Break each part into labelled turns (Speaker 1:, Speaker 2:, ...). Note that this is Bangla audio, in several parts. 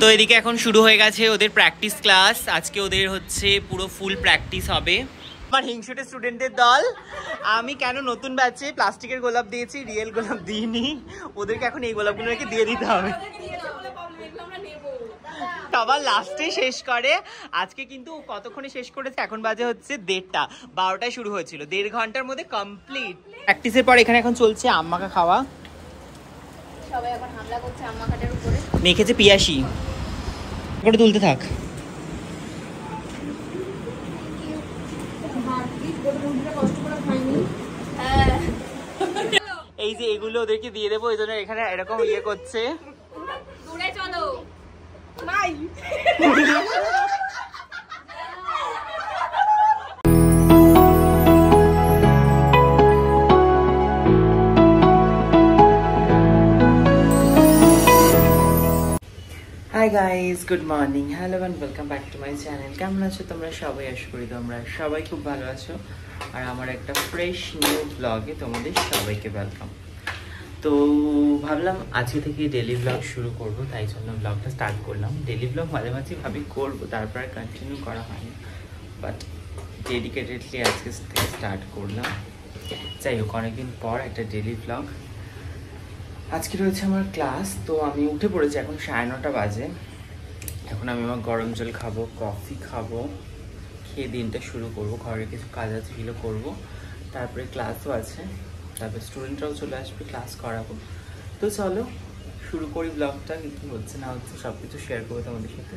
Speaker 1: তো এদিকে এখন শুরু হয়ে গেছে ওদের প্র্যাকটিস ক্লাস। আজকে ওদের হচ্ছে পুরো ফুল প্র্যাকটিস হবে। আমার হিংসুটে স্টুডেন্টদের দল। আমি কেন নতুন ব্যাচে প্লাস্টিকের গোলাপ দিয়েছি, রিয়েল গোলাপ দিইনি। ওদেরকে এখন এই গোলাপগুলোকে দিয়ে দিতে হবে। সবার লাস্টে শেষ করে। আজকে কিন্তু কতক্ষণে শেষ করেছে, এখন বাজে হচ্ছে 1:30, 12টায় শুরু হয়েছিল, 1.5 ঘন্টার মধ্যে কমপ্লিট। প্র্যাকটিসের পর এখানে এখন চলছে আম্মাকা খাওয়া।
Speaker 2: সবাই এখন হামলা করছে আম্মাকাটার উপরে।
Speaker 1: মেখেছে পিয়াসি করে তুলতে থাক। এই যে এগুলো ওদেরকে দিয়ে দেবো, এই জন্য এখানে এরকম ইয়ে করছে।
Speaker 2: দূরে চলো।
Speaker 1: Hi guys, good morning, hello and welcome back to my channel. কেমন আছো তোমরা সবাই? আশা করি তোমরা সবাই খুব ভালো আছো। আর আমার একটা ফ্রেশ নিউ ব্লগে তোমাদের সবাইকে ওয়েলকাম। তো ভাবলাম আজকে থেকে ডেলি ব্লগ শুরু করব, তাই জন্য ব্লগটা স্টার্ট করলাম। ডেলি ব্লগ মাঝে মাঝে ভাবি করবো, তারপর কন্টিনিউ করা হয়নি, বাট ডেডিকেটেডলি আজকে থেকে স্টার্ট করলাম। যাই হোক, অনেকদিন পর একটা ডেলি ব্লগ। আজকে রয়েছে আমার ক্লাস, তো আমি উঠে পড়েছি, এখন 9:30 বাজে। এখন আমি আমার গরম জল খাবো, কফি খাবো, খেয়ে দিনটা শুরু করবো। ঘরে কিছু কাজ আছে, সেগুলো করবো, তারপরে ক্লাসও আছে, তারপরে স্টুডেন্টরাও চলে আসবে, ক্লাস করাবো। তো চলো শুরু করি ব্লগটা। কী হচ্ছে না হচ্ছে সব কিছু শেয়ার করবো তোমাদের সাথে,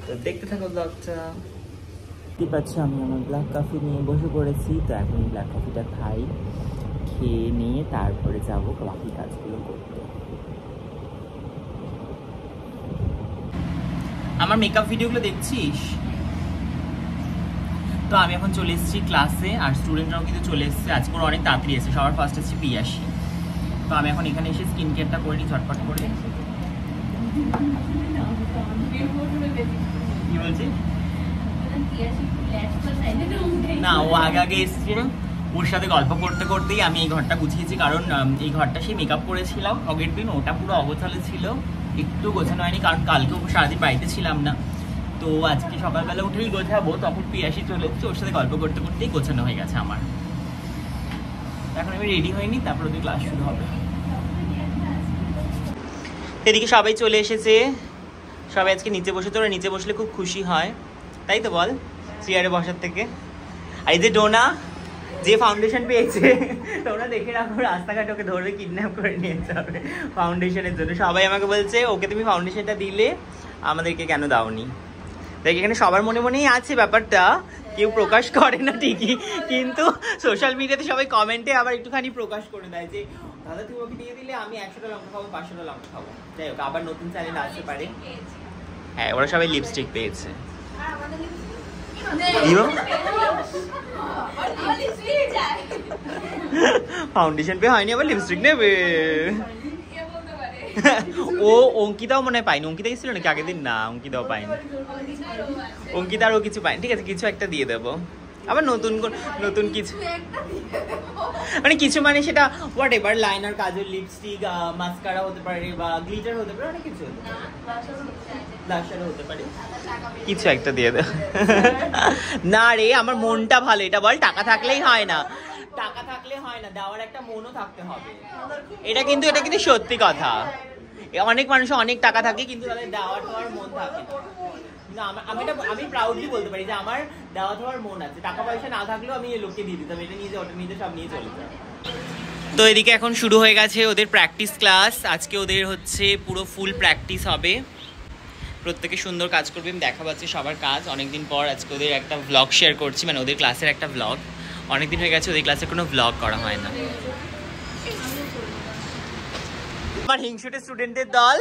Speaker 1: তো দেখতে থাকো ব্লগটা। দেখতে পাচ্ছ আমি আমার ব্ল্যাক কফি নিয়ে বসে পড়েছি। তো এখন ব্ল্যাক কফিটা খাই, খেয়ে নিয়ে তারপরে যাবো বাকি কাজগুলো করতে। আমার মেকআপ ভিডিওগুলো দেখছিস? তো আমি এখন চলে এসেছি ক্লাসে, আর স্টুডেন্টরাও কিন্তু চলে এসেছে। আজকে ওরা অনেক তাড়াতাড়ি এসেছে, সবার ফার্স্ট এসেছে পিয়াসি। তো আমি এখন এখানে এসে স্কিন কেয়ারটা করে নিই ঝটপট করে। কি বলছি? না, ও আগে আগে এসেছে, ওর সাথে গল্প করতে করতেই আমি এই ঘরটা গুছিয়েছি। কারণ এই ঘরটা সেই মেকআপ করেছিলাম আগের দিন, ওটা পুরো অগোছালো ছিল, একটু গোছানো হয়নি, কারণ কালকেও সারাদিন বাড়িতে ছিলাম না। তো আজকে সকালবেলা উঠেই গোছাবো, তখন পিয়াসি চলে এসেছে, ওর সাথে গল্প করতে করতেই গোছানো হয়ে গেছে আমার। এখন আমি রেডি হইনি, তারপর ওদের ক্লাস শুরু হবে। এদিকে সবাই চলে এসেছে, সবাই আজকে নিচে বসে, তোরা নিচে বসলে খুব খুশি হয়, তাই তো বল, চেয়ারে বসার থেকে। আর এই যে ডোনা, যে ফাউন্ডেশন পেয়েছে, তোমরা দেখে রাখো, রাস্তাঘাটে ওকে ধরে কিডন্যাপ করে নিয়ে যাবে ফাউন্ডেশনের জন্য। সবাই আমাকে বলছে, ওকে তুমি ফাউন্ডেশনটা দিলে, আমাদেরকে কেন দাওনি? দেখ, এখানে সবার মনে মনেই আছে ব্যাপারটা, কেউ প্রকাশ করে না ঠিকই, কিন্তু সোশ্যাল মিডিয়াতে সবাই কমেন্টে আবার একটুখানি প্রকাশ করে দেয় যে দাদা তুমি ওকে দিয়ে দিলে আমি 100টা লঙ্কা খাবো, 500টা লঙ্কা খাবো। যাই হোক, আবার নতুন চ্যানেল আসতে পারে। হ্যাঁ, ওরা সবাই লিপস্টিক পেয়েছে। ফাউন্ডেশন পে হয়নি, আবার লিপস্টিক নেবে। ও অঙ্কিতাও মনে হয় পাইনি। অঙ্কিতা গেছিল নাকি আগের দিন? না, অঙ্কিতাও পাইনি। অঙ্কিতা আরও কিছু পাইনি। ঠিক আছে, কিছু একটা দিয়ে দেবো, আবার নতুন নতুন কিছু, মানে কিছু, মানে সেটা what ever, liner, Kajal, lipstick, mascara হতে পারে, বা গ্লিটার হতে পারে, অনেক কিছু হতে পারে, ব্লাশারও হতে পারে, কিছু একটা দিয়ে দেবো। না রে, আমার মনটা ভালো, এটা বল, টাকা থাকলেই হয় না, টাকা থাকলে হয় না, দেওয়ার একটা মনও থাকতে হবে। এটা কিন্তু সত্যি কথা। অনেক মানুষ অনেক টাকা থাকে, কিন্তু তাদের দেওয়ার মন থাকে না। আমি প্রাউডলি বলতে পারি যে আমার দেওয়া দেওয়ার মন আছে। টাকা পয়সা না থাকলেও আমি লোককে দিয়ে দিতাম, এটা নিয়ে ওটা নিয়ে সব নিয়ে চলে যায়। তো এদিকে এখন শুরু হয়ে গেছে ওদের প্র্যাকটিস ক্লাস। আজকে ওদের হচ্ছে পুরো ফুল প্র্যাকটিস হবে, প্রত্যেকে সুন্দর কাজ করবে। আমি দেখা পাচ্ছি সবার কাজ। অনেকদিন পর আজকে ওদের একটা ব্লগ শেয়ার করছি, মানে ওদের ক্লাসের একটা ব্লগ। অনেকদিন হয়ে গেছে ওদের ক্লাসে কোনো ব্লগ করা হয় না। আমার হিংসুটে স্টুডেন্টদের দল।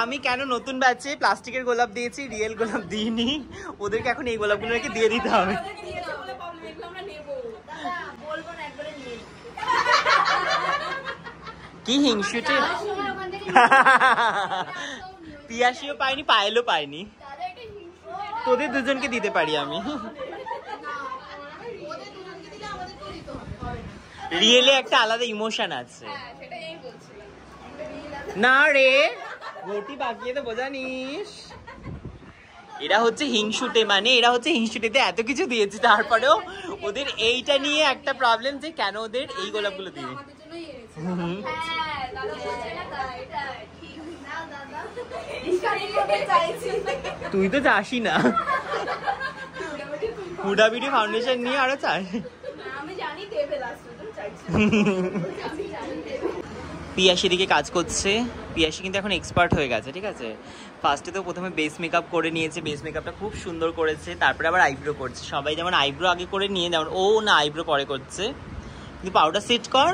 Speaker 1: আমি কেন নতুন ব্যাচে প্লাস্টিকের গোলাপ দিয়েছি, রিয়েল গোলাপ দিইনি। ওদেরকে এখন এই গোলাপগুলোকে দিয়ে দিতে হবে। কি হিংসুটে! পিয়াসিও পাইনি, পায়েলও পাইনি, তোদের দুজনকে দিতে পারি আমি। রিয়েলে একটা আলাদা ইমোশন আছে। না রে, ঘটি বাকিয়ে তো বোঝানিস। এরা হচ্ছে হিংসুটে, মানে এরা হচ্ছে হিংসুটেতে এত কিছু দিয়েছে তারপরেও ওদের এইটা নিয়ে একটা প্রবলেম যে কেন ওদের এই গোলাপগুলো দিয়ে। তুই তো চাসই না, হুডা বিউটি ফাউন্ডেশন নিয়ে আরো চাস। পিয়াসি দিকে কাজ করছে। পিয়াসি কিন্তু এখন এক্সপার্ট হয়ে গেছে, ঠিক আছে। ফার্স্টে তো প্রথমে বেস মেকআপ করে নিয়েছে, বেস মেকআপটা খুব সুন্দর করেছে, তারপরে আবার আইব্রো করছে। সবাই যেমন আইব্রো আগে করে নিয়ে, যেমন ও না আইব্রো পরে করছে। কিন্তু পাউডার সেট কর,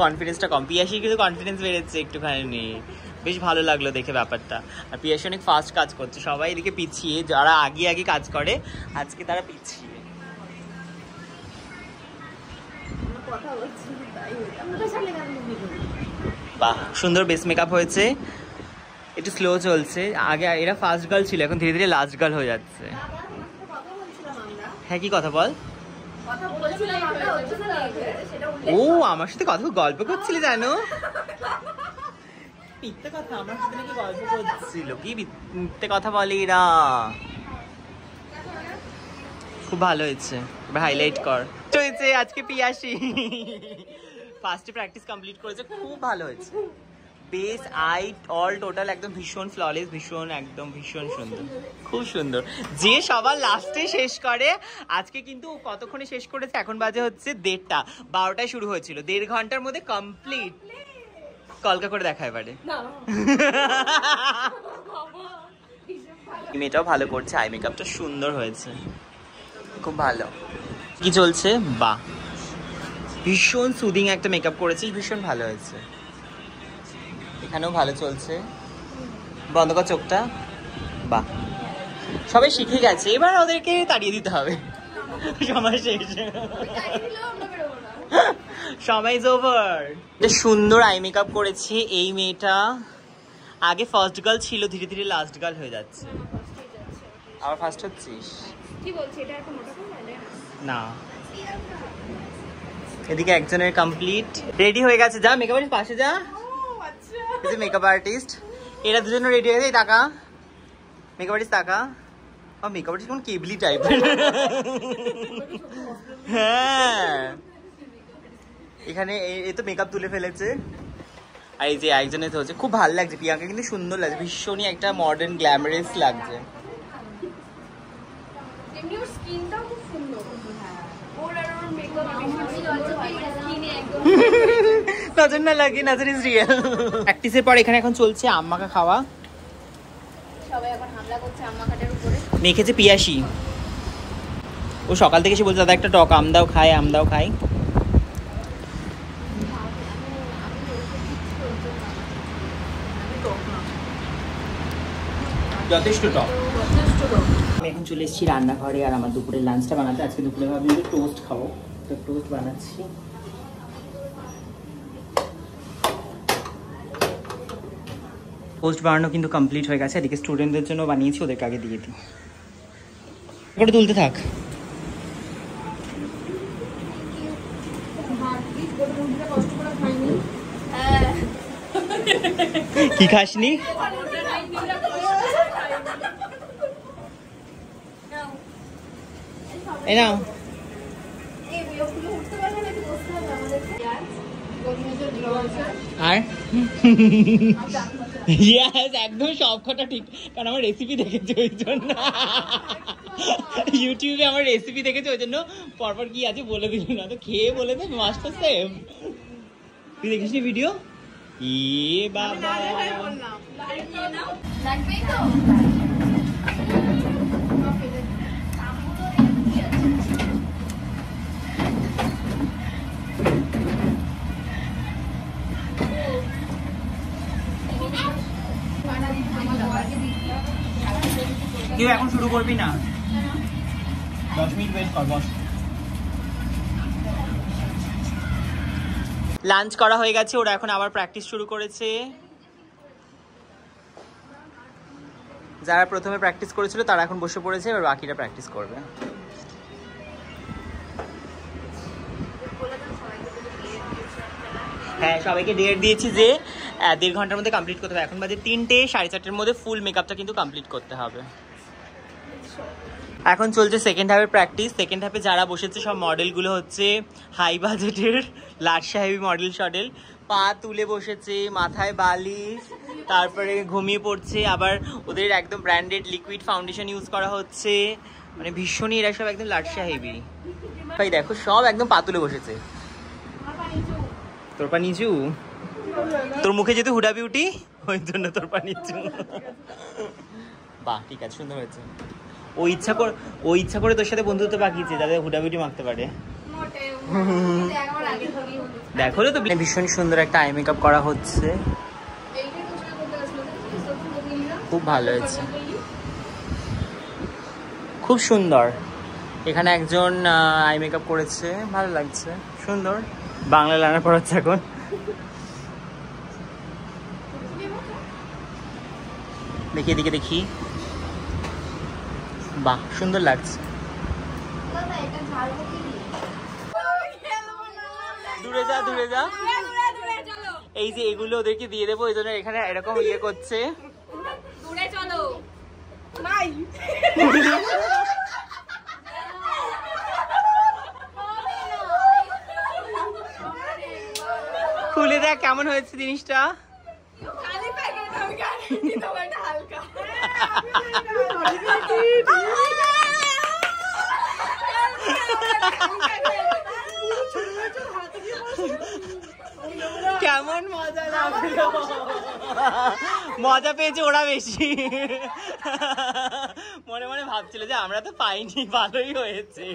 Speaker 1: কনফিডেন্সটা কম। পিয়াসির কিন্তু কনফিডেন্স বেড়েছে একটুখানি, বেশ ভালো লাগলো দেখে ব্যাপারটা। আর পিয়াসি অনেক ফাস্ট কাজ করছে, সবাই এদিকে পিছিয়ে, যারা আগে আগে কাজ করে আজকে তারা পিছিয়ে। বাহ, সুন্দর বেস মেকআপ হয়েছে। একটু স্লো চলছে, আগে এরা ফার্স্ট গার্ল ছিল, এখন ধীরে ধীরে লাস্ট গার্ল হয়ে যাচ্ছে। হ্যাঁ, কি কথা বল? ও আমার সাথে কথা গল্প করছিলি জানো? মিথ্যে কথা, আমার সাথে নাকি গল্প করছিল। কি মিথ্যে কথা বলে এরা। খুব ভালো হয়েছে, হাইলাইট কর। হয়েছে আজকে পিয়াসি ফার্স্টে প্র্যাকটিস কমপ্লিট করেছে, খুব ভালো হয়েছে। বেস আই অল টোটাল একদম ভীষণ ফ্ললেস, ভীষণ একদম ভীষণ সুন্দর, খুব সুন্দর। যে সবার লাস্টে শেষ করে, আজকে কিন্তু কতক্ষণে শেষ করেছে? এখন বাজে হচ্ছে 1:30, 12টায় শুরু হয়েছিল, 1.5 ঘন্টার মধ্যে কমপ্লিট। কলকা করে দেখা এবারে। মেয়েটাও ভালো করছে, আই মেকআপটা সুন্দর হয়েছে, খুব ভালো। কি চলছে? বাহ, ভীষণ সুদিং একটা মেকআপ করেছিস, ভীষণ ভালো হয়েছে। এখানেও ভালো চলছে। বন্ধ কর চোখটা। বাহ, সবাই শিখে গেছে, এবার ওদেরকে তাড়িয়ে দিতে হবে। সময় শেষ, সময় ইজ ওভার। সুন্দর আই মেকআপ করেছে এই মেয়েটা। আগে ফার্স্ট গার্ল ছিল, ধীরে ধীরে লাস্ট গার্ল হয়ে যাচ্ছে। আবার ফার্স্ট হচ্ছিস?
Speaker 2: কি বলছিস, এটা এত মোটা করে
Speaker 1: না। এদিকে একজনের কমপ্লিট, রেডি হয়ে গেছে। যা মেকআপ আর্টিস্ট পাশে যা। আচ্ছা, মেকআপ আর্টিস্ট এরা দুজনে রেডি হয়ে যায়। টাকা মেকআপ আর্টিস্ট টাকা। ও মেকআপ আর্টিস্ট কোন কেবলি টাইপের। হ্যাঁ, এখানে এ তো মেকআপ তুলে ফেলেছে। আর এই যে একজনের তো হচ্ছে, খুব ভালো লাগছে। প্রিয়াঙ্কা কিন্তু সুন্দর লাগছে, ভীষণই একটা মডার্ন গ্ল্যামারাস লাগছে। নজর না লাগে, নজর ইজ রিয়েল। প্র্যাকটিসের পর এখানে এখন চলছে আম্মাকা খাওয়া।
Speaker 2: সবাই এখন হামলা করছে আম্মা খাটের উপরে।
Speaker 1: মেখেছে পিয়াসি, ও সকাল থেকে এসে বলছে দাদা একটা টক আম দাও খাই, আম দাও খাই। যথেষ্ট টক। আমি এখন চলে এসেছি রান্নাঘরে, আর আমার দুপুরের লাঞ্চটা বানাতে। আজকে দুপুরে ভাবছি যে টোস্ট খাবো, তো টোস্ট বানাচ্ছি। টোস্ট বানানো কিন্তু কমপ্লিট হয়ে গেছে। এদিকে স্টুডেন্টদের জন্য বানিয়েছি, ওদেরকে আগে দিয়ে দিই। করে তুলতে থাক। কি খাসনি? এই নাও। আর একদম সব কথা ঠিক, কারণ আমার রেসিপি দেখেছি ওই জন্য। ইউটিউবে আমার রেসিপি দেখেছি ওই জন্য পরপর কি আছে বলে দিল না, তো খেয়ে বলে দে মাস্টার সেম। তুই দেখিস ভিডিও? ই বাবা, কেউ এখন শুরু করবি না, 10 মিনিট ওয়েট কর। বস। লাঞ্চ করা হয়ে গেছে, ওরা এখন আবার প্র্যাকটিস শুরু করেছে। যারা প্রথমে প্র্যাকটিস করেছিল তারা এখন বসে পড়েছে, এবার বাকিরা প্র্যাকটিস করবে। হ্যাঁ সবাইকে ডেট দিয়েছি যে 1.5 ঘন্টার মধ্যে কমপ্লিট করতে হবে। এখন বাজে 3টে, 4:30টার মধ্যে ফুল মেকআপটা কিন্তু কমপ্লিট করতে হবে। এখন চলছে সেকেন্ড হাফের প্র্যাকটিস। সেকেন্ড হাফে যারা বসেছে সব মডেলগুলো হচ্ছে হাই বাজেটের লাট সাহেবি মডেল শডেল, পা তুলে বসেছে, মাথায় বালিশ, তারপরে ঘুমিয়ে পড়ছে। আবার ওদের একদম ব্র্যান্ডেড লিকুইড ফাউন্ডেশন ইউজ করা হচ্ছে, মানে ভীষণই এরা সব একদম লাট সাহেবি। ভাই দেখো সব একদম পা তুলে বসেছে। তোর পা নিচু, তোর মুখে যেহেতু হুডা বিউটি ওই জন্য তোর পা নিচু। বাহ ঠিক আছে, সুন্দর হয়েছে। ও ইচ্ছা করে তোর সাথে বন্ধুত্ব পাকিয়েছে যাতে হুডা বিউটি মাখতে পারে। দেখো তো ভীষণ সুন্দর একটা আই মেকআপ করা হচ্ছে, খুব ভালো হয়েছে, খুব সুন্দর। এখানে একজন আই মেকআপ করেছে, ভালো লাগছে, সুন্দর। বাংলা লাইনার পড়াচ্ছে এখন। দেখি এদিকে দেখি, বাহ সুন্দর লাগছে। দূরে যা দূরে যা, এই যে এগুলো ওদেরকে দিয়ে দেবো, এই জন্য এখানে এরকম ইয়ে করছে। খুলে দেখ কেমন হয়েছে জিনিসটা। কেমন মজা লাগলো, মজা পেয়েছে ওরা বেশি। মনে মনে ভাবছিল যে আমরা তো পাইনি, ভালোই হয়েছে।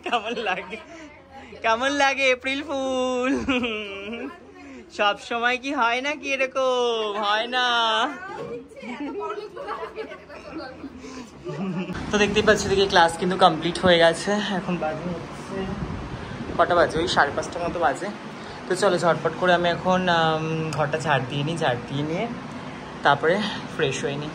Speaker 1: কেমন লাগে, কেমন লাগে এপ্রিল ফুল? সব সময় কি হয় না কি এরকম? হয় না। তো দেখতেই পাচ্ছি দেখি ক্লাস কিন্তু কমপ্লিট হয়ে গেছে। এখন বাজে হচ্ছে কটা বাজে, ওই 5:30 মতো বাজে। তো চলো ঝটপট করে আমি এখন ঘরটা ঝাড় দিয়ে নিই, ঝাড় দিয়ে নিয়ে তারপরে ফ্রেশ হয়ে নিই।